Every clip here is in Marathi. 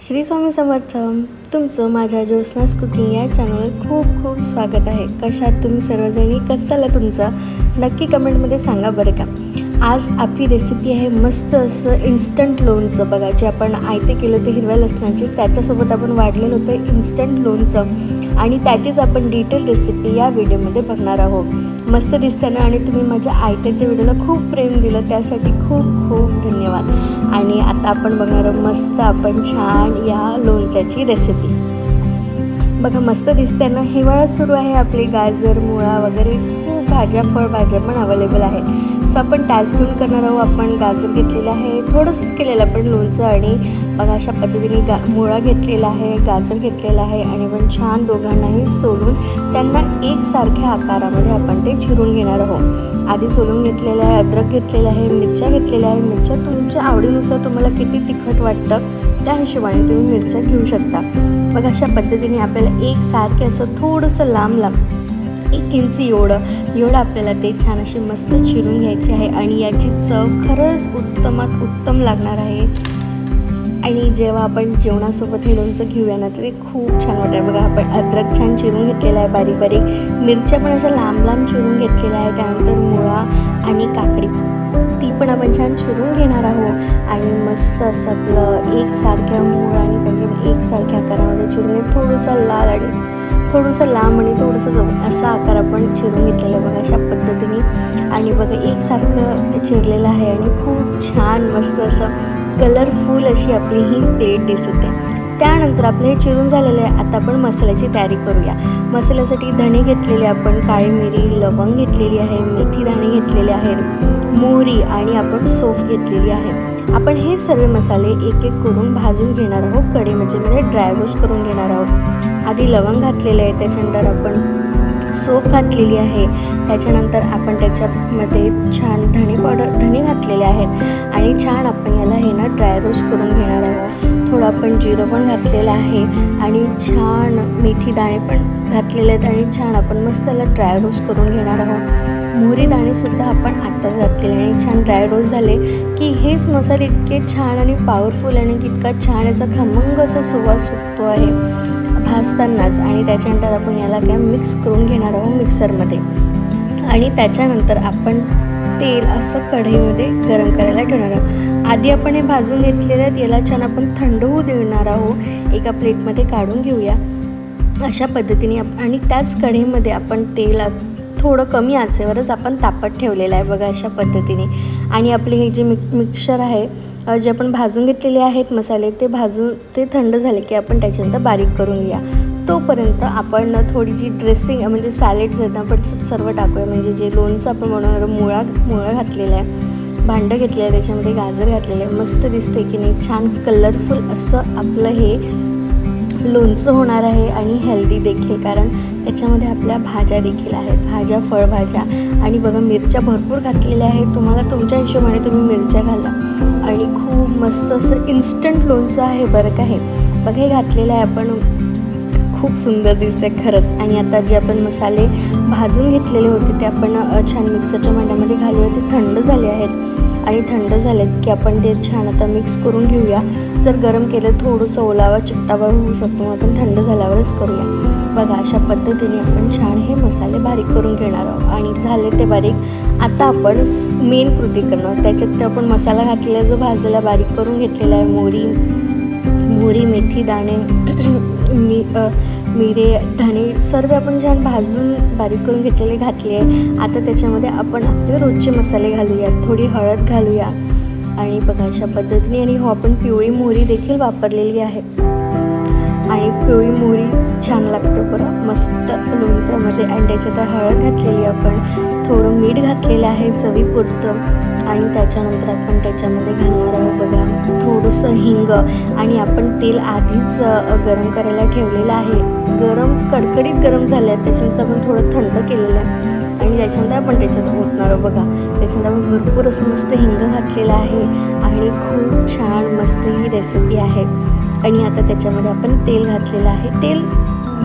श्री स्वामी समर्थ. तुमचं माझ्या ज्योत्स्नास कुकिंग या चॅनलवर खूप खूप स्वागत आहे. कशात तुम्ही सर्वजणी, कसं चाललं तुमचं, नक्की कमेंटमध्ये सांगा बरं का. आज आपली रेसिपी आहे मस्त असं इन्स्टंट लोणचं. बघा, जे आपण आयते केलं होते हिरव्या लसणाचे, त्याच्यासोबत आपण वाढलेलं होतं इन्स्टंट लोणचं आणि त्याचीच आपण डिटेल रेसिपी या व्हिडिओमध्ये बघणार आहोत. मस्त दिसतं ना, आणि तुम्ही माझ्या आयत्याच्या व्हिडिओला खूप प्रेम दिलं, त्यासाठी खूप खूप धन्यवाद. आणि आता आपण बघणार आहोत मस्त आपण छान या लोणच्याची रेसिपी. बघा, मस्त दिसते ना. हिवाळा सुरू आहे, आपले गाजर, मुळा वगैरे खूप भाज्या, फळभाज्या पण अवेलेबल आहे. सो आपण त्याच घेऊन करणार आहोत. आपण गाजर घेतलेलं आहे, थोडंसंच केलेलं आपण लोणचं, आणि बघा अशा पद्धतीने मुळा घेतलेला आहे, गाजर घेतलेला आहे, आणि आपण छान दोघांनाही सोलून त्यांना एकसारख्या आकारामध्ये आपण ते चिरून घेणार आहोत. आधी सोलून घेतलेलं आहे, अद्रक घेतलेलं आहे, मिरच्या घेतलेल्या आहे. मिरच्या तुमच्या आवडीनुसार तुम्हाला किती तिखट वाटतं त्या हिशोबाने तुम्ही मिरच्या घेऊ शकता. बघा, अशा पद्धतीने आपल्याला एकसारखे असं थोडंसं लांब लांब 1 इंच एवढं आपल्याला ते छान अशी मस्त चिरून घ्यायची आहे. आणि याची चव खरंच उत्तमात उत्तम लागणार आहे. आणि जेव्हा आपण जेवणासोबत हे लोणचं घेऊया ना, तर ते खूप छान वाटेल. बघा, आपण अद्रक छान चिरून घेतलेला आहे, बारीक बारीक मिरच्या पण अशा लांब लांब चिरून घेतलेल्या आहे. त्यानंतर मुळा आणि काकडी ती पण आपण छान चिरून घेणार आहोत. आणि मस्त असं आपलं एकसारख्या मुळा आणि काकडी एकसारख्या आकारामध्ये चिरून घेत, थोडंसं लाल आणि थोडंसं लांब आणि थोडंसं असा आकार आपण चिरून घेतलेला आहे. बघा, अशा पद्धतीने. आणि बघा, एकसारखं चिरलेलं आहे आणि खूप छान मस्त असं कलरफुल अशी आपली ही प्लेट दिसते. त्यानंतर आपलं हे चिरून झालेलं आहे. आता आपण मसाल्याची तयारी करूया. मसाल्यासाठी धणे घेतलेले, आपण काळी मिरी, लवंग घेतलेली आहे, मेथी दाणे घेतलेले आहेत, मोहरी, आणि आपण सौंफ घेतलेली आहे. आपण हे सर्व मसाले एक एक करून भाजून घेणार आहोत. कढईमध्ये ड्राय रोस्ट करून घेणार आहोत. आधी लवंग घातलेले आहे, त्याच्यानंतर आपण सौंफ घातलेली आहे, त्याच्यानंतर आपण त्याच्यामध्ये छान धणे घातलेले आहेत. आणि छान आपण याला हे ना ड्राय रोस्ट करून घेणार आहोत. थोडं आपण जिरं पण घातलेलं आहे, आणि छान मेथी दाणे पण घातलेले आहेत, आणि छान आपण मस्त त्याला ड्राय रोस्ट करून घेणार आहोत. मोहरी दाणेसुद्धा आपण आत्ताच घातलेले, आणि छान ड्राय रोस्ट झाले की हेच मसाले इतके छान आणि पॉवरफुल आणि इतका छान याचा खमंग असा सुवास सुटतो आहे भाजतानाच. आणि त्याच्यानंतर आपण याला मिक्स करून घेणार आहोत मिक्सरमध्ये. आणि त्याच्यानंतर आपण तेल असं कढईमध्ये गरम करायला ठेवणार आहोत. आधी आपण हे भाजून घेतलेलं आहे, याला छान आपण थंड होऊ देणार आहोत. एका प्लेटमध्ये काढून घेऊया अशा पद्धतीने. आणि त्याच कढईमध्ये आपण तेल थोडं कमी आचेवरच आपण तापत ठेवलेलं आहे. बघा, अशा पद्धतीने. आणि आपले हे जे मिक्सचर आहे, जे आपण भाजून घेतलेले आहेत मसाले, ते थंड झाले की आपण त्याच्यानंतर बारीक करून घेऊया. तोपर्यंत आपण थोडीशी ड्रेसिंग म्हणजे सॅलेड्स आहेत आपण सर्व टाकूया. म्हणजे जे लोणचं आपण बनवणार, मुळा घातलेला आहे, भांडं घेतलेलं आहे, त्याच्यामध्ये गाजर घातलेलं आहे. मस्त दिसते की नाही, छान कलरफुल असं आपलं हे लोणचं होणार आहे. आणि हेल्दी देखील, कारण त्याच्यामध्ये आपल्या भाज्या देखील आहेत, भाज्या, फळभाज्या. आणि बघा, मिरच्या भरपूर घातलेल्या आहेत. तुम्हाला तुमच्या हिशोबाने तुम्ही मिरच्या घाला. आणि खूप मस्त असं इन्स्टंट लोणचं आहे बरं का हे. बघा, हे घातलेलं आहे आपण, खूप सुंदर दिसते खरंच. आणि आता जे आपण मसाले भाजून घेतलेले होते ते आपण छान मिक्सरच्या भांड्यामध्ये घालूया. ते थंड झाले आहेत, आणि थंड झालेत की आपण ते छान आता मिक्स करून घेऊया. जर गरम केलं थोडंसं ओलावा चिकटावा होऊ शकतो, आपण थंड झाल्यावरच करूया. बघा, अशा पद्धतीने आपण छान हे मसाले बारीक करून घेणार आहोत. आणि झाले ते बारीक. आता आपण मेन कृती करणार. त्याच्यात आपण मसाला घातलेला जो भाजलेला बारीक करून घेतलेला आहे, मोहरी, मेथी दाणे, मिरे, धणे सर्व आपण छान भाजून बारीक करून घातले आहे. आता त्याच्यामध्ये आपण आपले रोजचे मसाले घालूया, थोडी हळद घालूया. आणि बघा, अशा पद्धतीने. आणि आपण पिवळी मोहरी देखील वापरलेली आहे, आणि पिवळी मोहरी छान लागते बरं मस्त लोणच्यामध्ये. आणि त्याच्यात हळद घातलेली, आपण थोडं मीठ घातलेलं आहे चवीपुरतं. आणि त्याच्यानंतर आपण त्याच्यामध्ये घालणार आहोत बघा थोडंसं हिंग. आणि आपण तेल आधीच गरम करायला ठेवलेलं आहे, कडकडीत गरम झालं आहे. त्याच्यानंतर आपण थोडं थंड केलेलं आहे, आणि त्याच्यानंतर आपण त्याच्यात ओतणार आहोत. बघा, त्याच्यानंतर आपण भरपूर असं मस्त हिंग घातलेलं आहे, आणि खूप छान मस्त ही रेसिपी आहे. आणि आता त्याच्यामध्ये आपण तेल घातलेलं आहे. तेल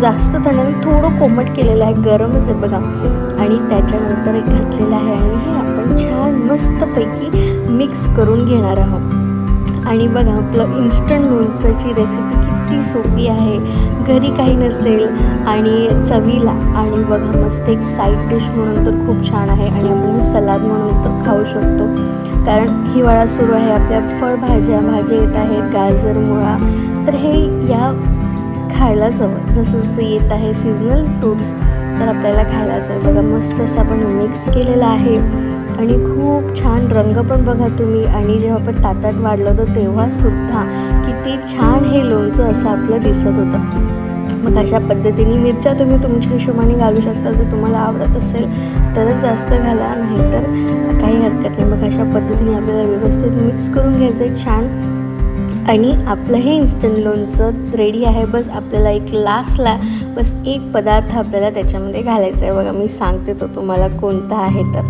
जास्त थंड नाही, थोडं कोमट केलेलं आहे, गरमच आहे बघा. आणि त्याच्यानंतर घातलेलं आहे, आणि हे आपण छान मस्तपैकी मिक्स करून घेणार आहोत. आणि बघा आपलं इन्स्टंट लोणच्याची रेसिपी किती सोपी आहे, घरी काही नसेल आणि चवीला, आणि बघा मस्त एक साईड डिश म्हणून तर खूप छान आहे आणि आपण हे सलाद म्हणून तर खाऊ शकतो. कारण हिवाळा सुरू आहे, आपल्या भाज्या येत आहेत, गाजर, मुळा, तर हे या खायलाच हवं. जसं जसं येत आहे सीझनल फ्रूट्स तर आपल्याला खायलाच आहे. बघा मस्त असं आपण मिक्स केलेलं आहे आणि खूप छान रंग पण बघा तुम्ही. आणि जेव्हा आपण ताटात वाढलं तर तेव्हासुद्धा किती छान हे लोणचं असं आपलं दिसत होतं. मग अशा पद्धतीने मिरच्या तुम्ही तुमच्या हिशोबाने घालू शकता, जर तुम्हाला आवडत असेल तरच जास्त घाला, नाही तर काही हरकत नाही. मग अशा पद्धतीने आपल्याला व्यवस्थित मिक्स करून घ्यायचं आहे छान. आणि आपलं हे इन्स्टंट लोणचं रेडी आहे. बस आपल्याला एक लास्टला बस एक पदार्थ आपल्याला त्याच्यामध्ये घालायचा आहे. बघा मी सांगते तो तुम्हाला कोणता आहे. तर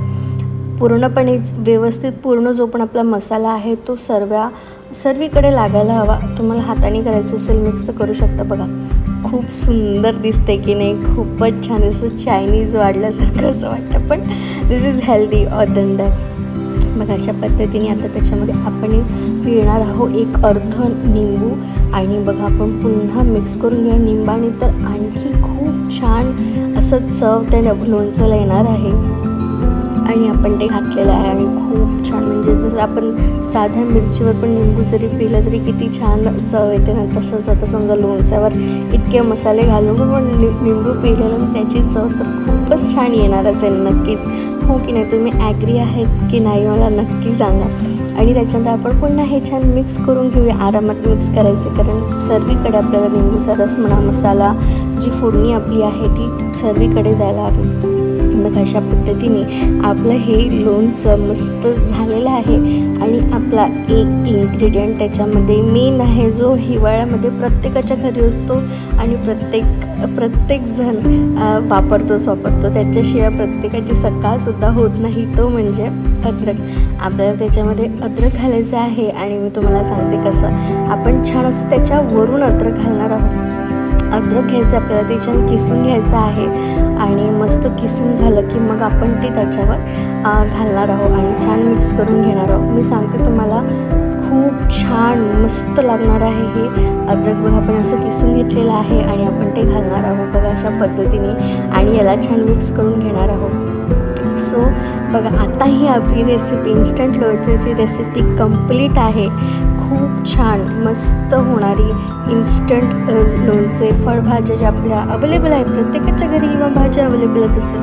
पूर्णपणे व्यवस्थित पूर्ण जो पण आपला मसाला आहे तो सर्वीकडे लागायला हवा. तुम्हाला हाताने करायचं असेल मिक्स तर करू शकता. बघा खूप सुंदर दिसते की नाही, खूपच छान. जसं चायनीज वाढल्यासारखं असं वाटतं, पण this is healthier than that. मग अशा पद्धतीने आता त्याच्यामध्ये आपण पिळणार आहोत एक अर्ध निंबू. आणि बघा आपण पुन्हा मिक्स करून घेऊया निंबाने, तर आणखी खूप छान असं चव त्या लोणच्याला येणार आहे. आणि आपण ते घातलेलं आहे आणि खूप छान, म्हणजे जर आपण साध्या मिरचीवर पण निंबू जरी पिलं तरी किती छान चव येते ना, तसंच आता समजा लोणच्यावर इतके मसाले घालून पण निंबू पिलेलं त्याची चव तर खूपच छान येणारच आहे नक्कीच. हो की नाही, तुम्ही ॲग्री आहेत की नाही मला नक्की सांगा. आणि त्याच्यानंतर आपण पुन्हा हे छान मिक्स करून घेऊया. आरामात मिक्स करायचे, कारण सर्वीकडे आपल्याला निंबूचा रस म्हणा, मसाला, जी फोडणी आपली आहे ती सर्वीकडे जायला हवी. मग अशा पद्धतीने आपलं हे लोणचं मस्त झालेलं आहे. आणि आपला एक इन्ग्रेडियंट त्याच्यामध्ये मेन आहे, जो हिवाळ्यामध्ये प्रत्येकाच्या घरी असतो आणि प्रत्येकजण वापरतो. त्याच्याशिवाय प्रत्येकाची सकाळसुद्धा होत नाही, तो म्हणजे अद्रक. आपल्याला त्याच्यामध्ये अद्रक घालायचं आहे. आणि मी तुम्हाला सांगते कसं. आपण छान असं त्याच्यावरून अद्रक घालणार आहोत. अद्रक घ्यायचं आपल्याला, ते छान किसून घ्यायचं आहे. आणि मस्त किसून झालं की मग आपण ते त्याच्यावर घालणार आहोत आणि छान मिक्स करून घेणार आहोत. मी सांगते तुम्हाला खूप छान मस्त लागणार आहे हे अद्रक. बघा आपण असं किसून घेतलेलं आहे आणि आपण ते घालणार आहोत बघा अशा पद्धतीने. आणि याला छान मिक्स करून घेणार आहोत. सो बघा आता ही आपली रेसिपी, इन्स्टंट लोणच्याची रेसिपी कंप्लीट आहे. खूप छान मस्त होणारी इन्स्टंट लोणचे, फळभाज्या ज्या आपल्या अवेलेबल आहे, प्रत्येकाच्या घरी किंवा भाज्या अवेलेबलच असेल,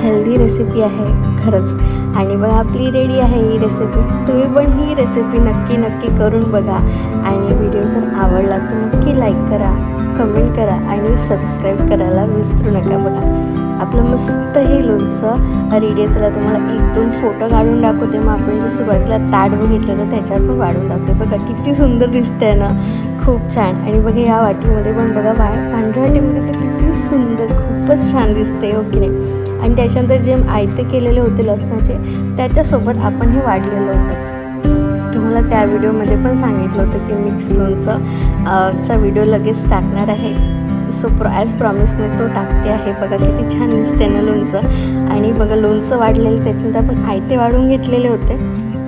हेल्दी रेसिपी आहे खरंच. आणि बघा आपली रेडी आहे ही रेसिपी. तुम्ही पण ही रेसिपी नक्की करून बघा. आणि व्हिडिओ जर आवडला तर नक्की लाईक करा, कमेंट करा आणि सबस्क्राईब करायला विसरू नका. बघा आपलं मस्त हे लोणचं रेडी आहे. चला तुम्हाला 1-2 फोटो काढून दाखवते. मग आपण जे सुरुवातीला ताट बघितलं तर त्याच्यावर पण वाढून दाखवते. बघा किती सुंदर दिसतंय ना, खूप छान. आणि बघा या वाटीमध्ये पण बघा पांढऱ्या वाटीमध्ये तर किती सुंदर, खूपच छान दिसते, हो की नाही. आणि त्याच्यानंतर जे आयते केलेले होते लसणाचे, त्याच्यासोबत आपण हे वाढलेलं होतं. तुम्हाला त्या व्हिडिओमध्ये पण सांगितलं होतं की मिक्स लोणचं चा व्हिडिओ लगेच टाकणार आहे. सो ॲज प्रॉमिस मी तो टाकते आहे. बघा किती छान दिसते ना लोणचं. आणि बघा लोणचं वाढलेलं, त्याच्यानंतर आपण आयते वाढून घेतलेले होते.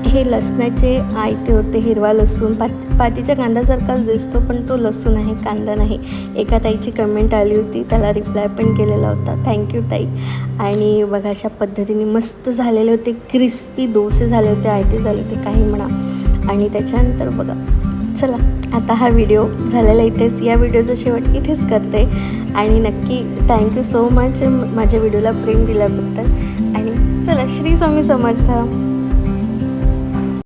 हे लसणाचे आयते होते, हिरवा लसूण, पातीच्या कांद्यासारखाच दिसतो पण तो लसूण आहे, कांदा नाही. एका ताईची कमेंट आली होती, त्याला रिप्लाय पण केलेला होता. थँक्यू ताई. आणि बघा अशा पद्धतीने मस्त झालेले होते, क्रिस्पी डोसे झाले होते, आयते झाले होते, काही म्हणा. आणि त्याच्यानंतर बघा चला आता हा व्हिडिओ झालेला इथेच, या व्हिडिओचं शेवट इथेच करते. आणि नक्की थँक्यू सो मच माझ्या व्हिडिओला प्रेम दिल्याबद्दल. आणि चला श्री स्वामी समर्थ.